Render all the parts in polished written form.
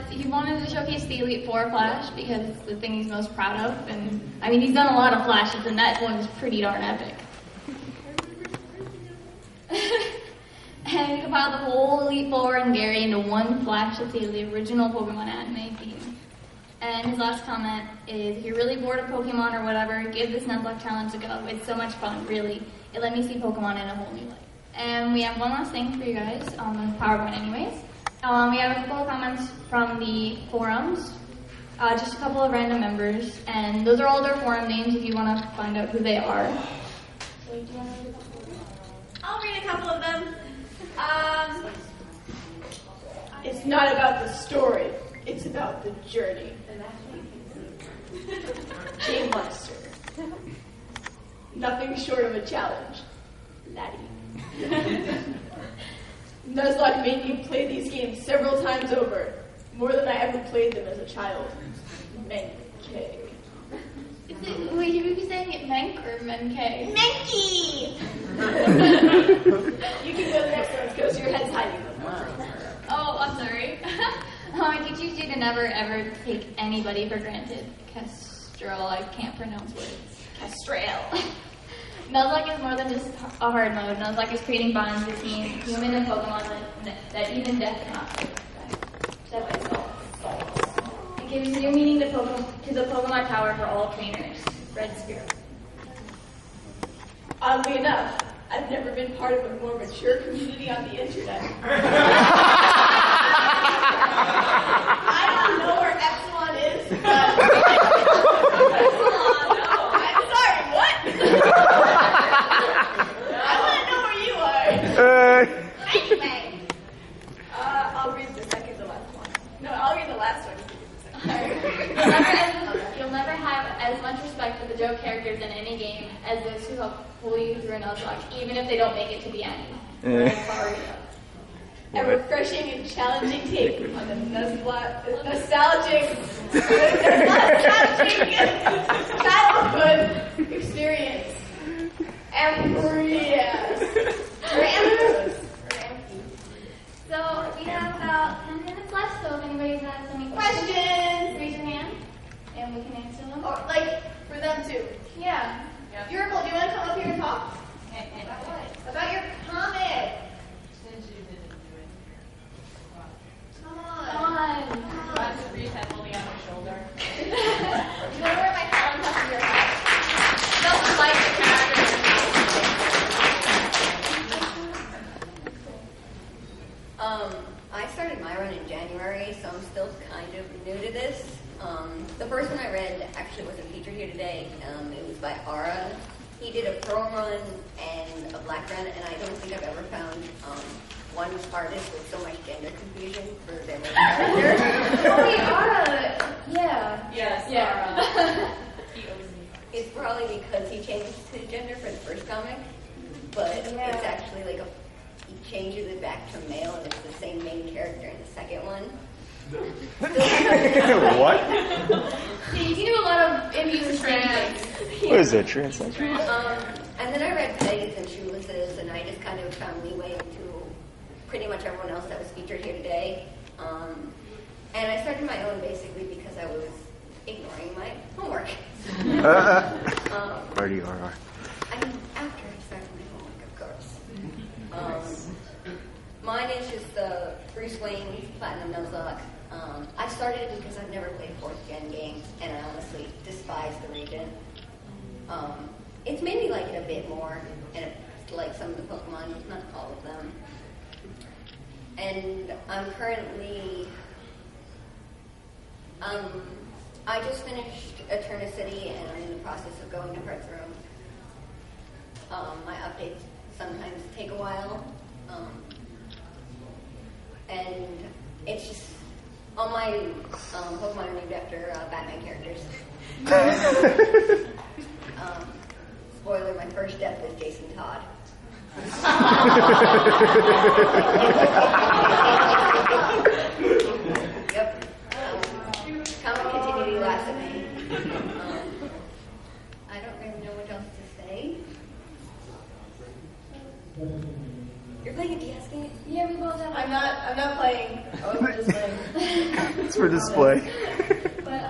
He wanted to showcase the Elite Four Flash because it's the thing he's most proud of, and I mean he's done a lot of Flashes, and that one's pretty darn epic. And he compiled the whole Elite Four and Gary into one Flash that's the original Pokemon anime theme. And his last comment is, if you're really bored of Pokemon or whatever, give this Nuzlocke challenge a go. It's so much fun, really. It let me see Pokemon in a whole new light. And we have one last thing for you guys, on PowerPoint anyways. We have a couple of comments from the forums, just a couple of random members, and those are all their forum names if you want to find out who they are. So do you want to read a couple of them? I'll read a couple of them. It's not about the story, it's about the journey. Jane Monster. Nothing short of a challenge. Laddie. Nuzlocke made me play these games several times over, more than I ever played them as a child. Menkei. Wait, you would be saying it Menk or Menkei? Menki! You can go the next one because your head's hiding them. Oh, I'm sorry. I teach you to never ever take anybody for granted. Kestrel, I can't pronounce words. Kestrel. Nuzlocke is more than just a hard mode. Nuzlocke is creating bonds between human and Pokemon that even death cannot break. It gives new meaning to the Pokemon Tower for all trainers. Red Spirit. Oddly enough, I've never been part of a more mature community on the internet. I don't know where Epsilon is, but... I'm sorry, what? I want to know where you are. Anyway. I'll read the second to last one. No, I'll read the last one. You'll never have as much respect for the joke characters in any game as those who help pull you through a Nuzlocke, even if they don't make it to the end. A refreshing and challenging take on the nostalgic childhood experience. So we have about 10 minutes left, so if anybody has any questions, raise your hand, and we can answer them. Or, like, for them too. Yeah. Yuriko, do you want to come up here and talk? About what? About your comic. Come on. Come on. Breathe heavily on my shoulder. You know where my phone touches your head? Don't like the character. I started my run in January, so I'm still kind of new to this. The first one I read actually wasn't featured here today. It was by Ara. He did a Pearl run and a Black run, and I don't think I've ever found one artist with so much gender confusion for their main character. Oh, wait, Ara. Yeah. Yes, yeah. It's probably because he changed his gender for the first comic, but it's actually like he changes it back to male, and it's the same main character in the second one. What? See, you can do a lot of in-use trans. What is that, translation? And then I read Pegs and Shoelaces, and I just kind of found leeway into pretty much everyone else that was featured here today. And I started my own basically because I was ignoring my homework. RDRR. I mean, after I started my homework, of course. Mine is just the Bruce Wayne Platinum Nuzlocke. I started it because I've never played 4th gen games, and I honestly despise the region. It's made me like it a bit more, and like some of the Pokemon, not all of them. And I'm currently, I just finished Eternity, and I'm in the process of going to Heart's Room. My updates sometimes take a while, and it's just on my Pokemon named after Batman characters. Spoiler: my first death was Jason Todd. Yep. Comic continuity laughs at me. I don't really know what else to say. You're playing a you asking it? Yeah, we both have. I'm not playing. I wasn't just playing. It's for display. But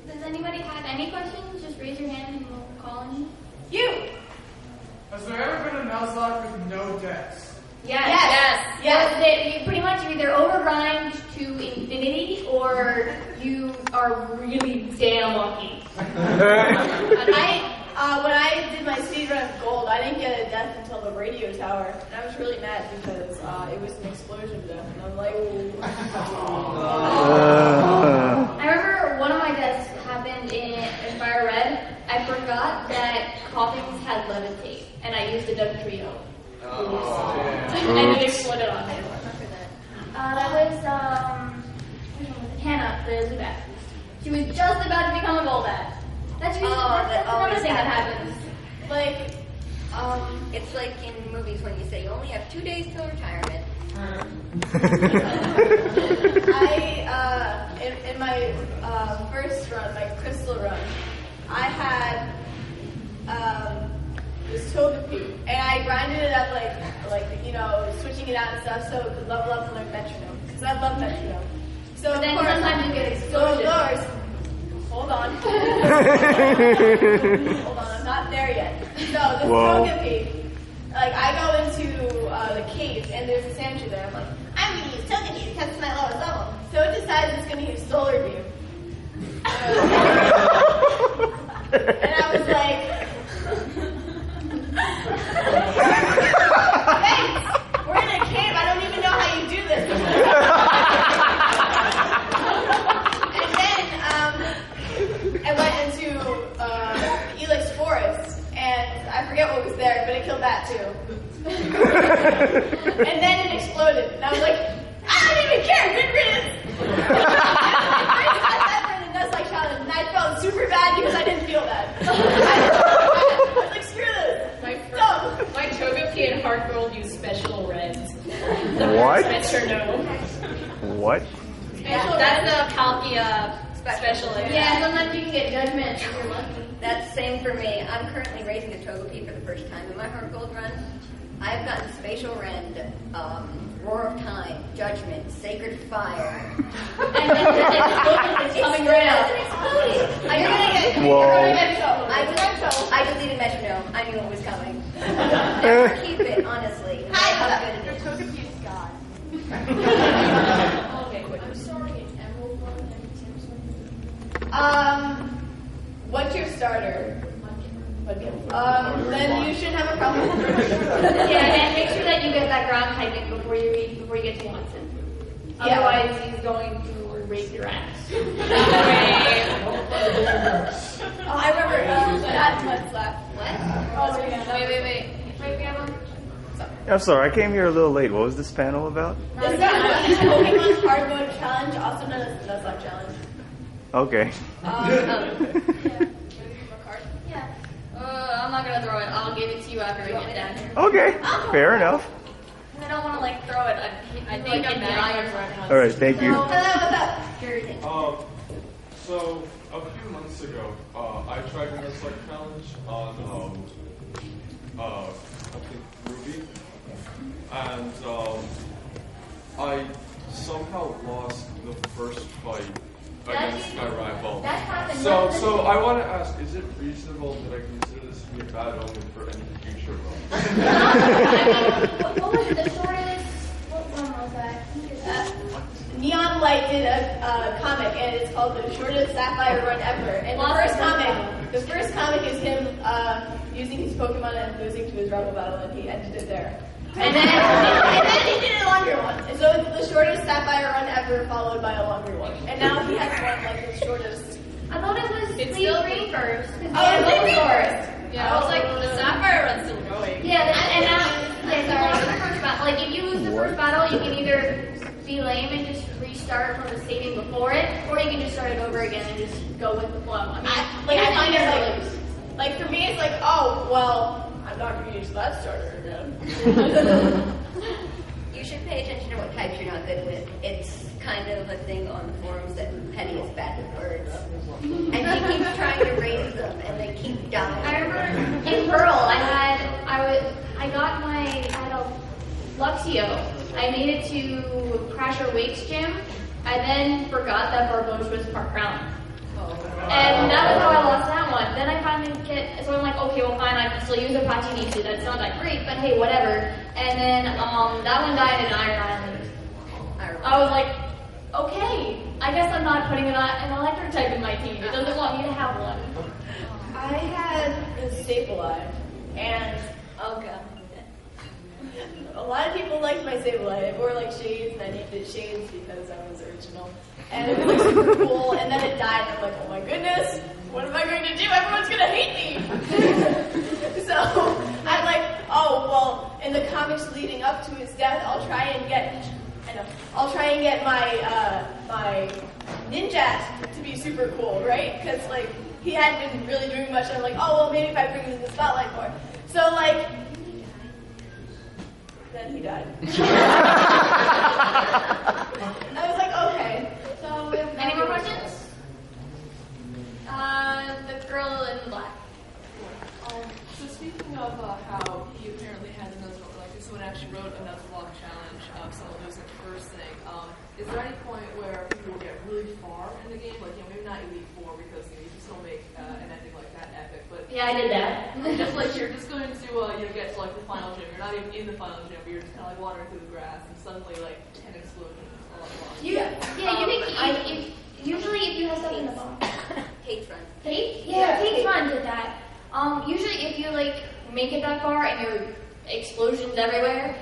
does anybody have any questions? Just raise your hand and we'll call on you. You! Has there ever been a Nuzlocke with no deaths? Yes. They pretty much either overgrind to infinity or you are really damn lucky. When I did my speedrun of gold, I didn't get a death until the radio tower, and I was really mad because it was an explosion death, and I'm like, I remember one of my deaths happened in Fire Red. I forgot that coffins had levitate, and I used a Dug Trio. And it exploded on me. That was, which one was it? Hannah, the Zubat. She was just about to become a Golbat. That's usually that's another thing that happens. like, It's like in movies when you say you only have 2 days till retirement. in my first run, my crystal run, I had this Togepi, and I grinded it up like switching it out and stuff so it could level up and learn metronome, because I love metronome. So Then of course, sometimes you get so of explosion. course, hold on, I'm not there yet. So this Whoa. Togepi, like I go into the cave and there's a sandtree there. I'm like, I'm gonna use Togepi because it's my lowest level. So it decides it's gonna use Solar Beam. And I was like, thanks, we're in a cave, I don't even know how you do this. And then I went into Elix Forest, and I forget what was there, but it killed that too. And then it exploded, and I was like, I don't even care, good riddance. Nuzlocke challenge, and I felt super bad because I didn't feel bad. I was like, screw this. My Togepi and Heart Gold use special reds. What? Metronome. What? That's the Palkia special. Yeah, sometimes you can get judgment if you're lucky. That's the same for me. I'm currently raising a Togepi for the first time in my Heart Gold run. I've gotten Spatial Rend, Roar of Time, Judgment, Sacred Fire. And then it's coming right out. You're gonna get. Whoa. I deleted Metronome. I knew it was coming. Never keep it, honestly. No matter how good it is. Togepi is God. I'm sorry, it's Emerald one and What's your starter? Then you shouldn't have a problem. Yeah, and make sure that you get that ground typing before you get to Watson. Yeah. Otherwise, he's going to rape your ass. I remember that much left. What? Oh, yeah. Wait. Wait, we have one. I'm sorry, I came here a little late. What was this panel about? This is the Pokemon Hard Mode Challenge, also known as the Nuzlocke Challenge. Okay. Yeah. I'm not gonna throw it. I'll give it to you after I get down here. Okay. Fair enough. I don't want to throw it. I think I'm dying. All right, thank you. Hello, what's up? So a few months ago, I tried the Nuzlocke challenge on, I think Ruby, and I somehow lost the first fight against my rival. That happened. So I want to ask: is it reasonable that I consider this to be a bad omen for any future run? What was the shortest? What one was that? Neon Light did a comic, and it's called The Shortest Sapphire Run Ever. And the first comic is him using his Pokemon and losing to his rival battle, and he ended it there. And then he did a longer one. And so it's the shortest Sapphire Run ever, followed by a longer one. And now he has one like the shortest. I thought it was It's Sleep still Green first. Oh, it's the first. Yeah, I was like, the Sapphire run's still going. Yeah, and now, sorry, the first battle. Like, if you lose the first battle, you can either be lame and just restart from the saving before it, or you can just start it over again and just go with the flow. I mean, I find it like for me, it's like, oh, well, I'm not going to use that starter again. You should pay attention to what types you're not good with. It's kind of a thing on the forums that Penny is bad with birds. And he keeps trying to raise them, and they keep dying. I remember in Pearl, I had a Luxio. I made it to Crasher Wake's gym. I then forgot that Barboche was Park Brown. And that was how I lost that one. Then I finally so I'm like, okay, well fine, I can still use Apache Nisu. That's not that great, but hey, whatever. And then that one died in Iron Island. I was like, okay, I guess I'm not putting an electric type in my team. It doesn't want me to have one. I had a Sableye, and a lot of people liked my Sableye. I wore like shades, and I named it Shades because I was original. And it was like super cool, and then it died, and I'm like, oh my goodness, what am I going to do? Everyone's going to hate me! So I'm like, oh, well, in the comics leading up to his death, I'll try and get my my ninja to be super cool, right? Because like he hadn't been really doing much, and I'm like, oh well, maybe if I bring him in the spotlight more. So like, then he died. I was like, okay. So we have Any more questions? The girl in black. So speaking of how he apparently had a Nuzlocke, like someone actually wrote a Nuzlocke challenge of someone losing the first thing. Is there any point where people will get really far in the game, like maybe not Elite Four because you can still make an ending like that epic, but Yeah, I did that. just like you're just going to get to like the final gym. You're not even in the final gym, but you're just kind of like wandering through the grass, and suddenly like 10 explosions all at once. You usually if you have stuff in the box. Tate's run. Tate? Yeah, Tate's Run did that. Usually if you like make it that far and your explosions everywhere,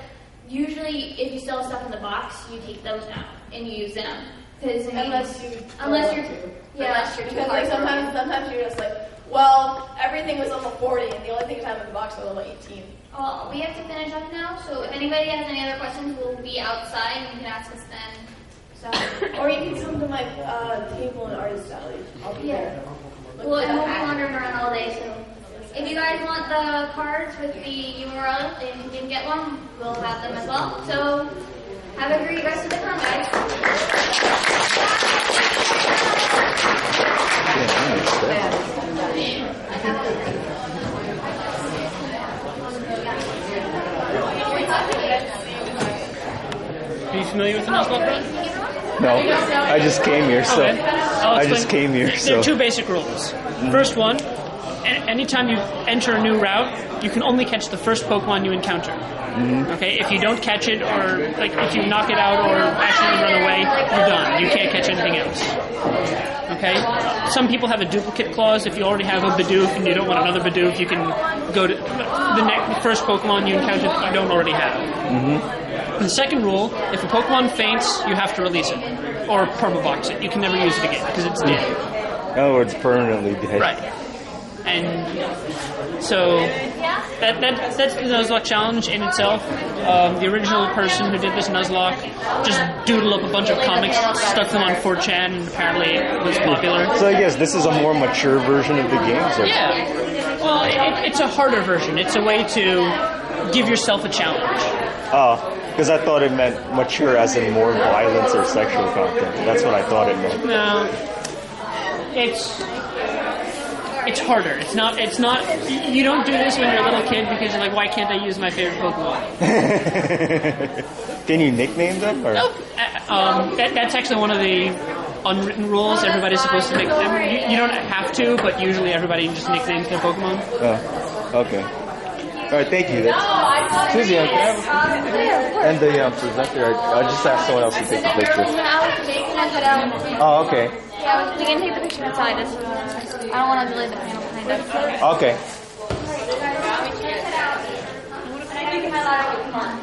usually if you still have stuff in the box, you take those out and you use them. Unless you're too because like sometimes you're just like, well, everything was level 40 and the only thing I have in the box was level 18. Well, we have to finish up now, so if anybody has any other questions, we'll be outside and you can ask us then. So, Or you can come to my table in Artist Alley. I'll be there. well, and we'll be wandering around all day, so if you guys want the cards with the URL and you can get one, we'll have them as well. So, have a great rest of the con, guys. Are you familiar with the Nuzlocke run? No, I just came here, so Okay. I'll I just explain. came here, There so are two basic rules. First one, anytime you enter a new route, you can only catch the first Pokemon you encounter. Okay, if you don't catch it, or like if you knock it out or accidentally run away, you're done. You can't catch anything else. Okay. Some people have a duplicate clause. If you already have a Bidoof and you don't want another Bidoof, you can go to the first Pokemon you encounter that you don't already have. The second rule, if a Pokemon faints, you have to release it. Or permabox it. You can never use it again, because it's dead. in other words, permanently dead. Right. And so, that's the Nuzlocke challenge in itself. The original person who did this Nuzlocke just doodled up a bunch of comics, stuck them on 4chan, and apparently it was popular. So I guess this is a more mature version of the game. So Yeah. Well, it's a harder version. It's a way to give yourself a challenge. because I thought it meant mature as in more violence or sexual content. That's what I thought it meant. No, it's harder. It's not. You don't do this when you're a little kid because you're like, why can't I use my favorite Pokemon? Can you nickname them? Or? Nope. That's actually one of the unwritten rules. Everybody's supposed to nickname. You don't have to, but usually everybody just nicknames their Pokemon. Oh, okay. All right, thank you. Susie, can I have and the presenter? I just asked someone else to take the picture. Oh, okay. Yeah, we can take the picture outside. I don't want to delay the panel behind us. Okay. Come on.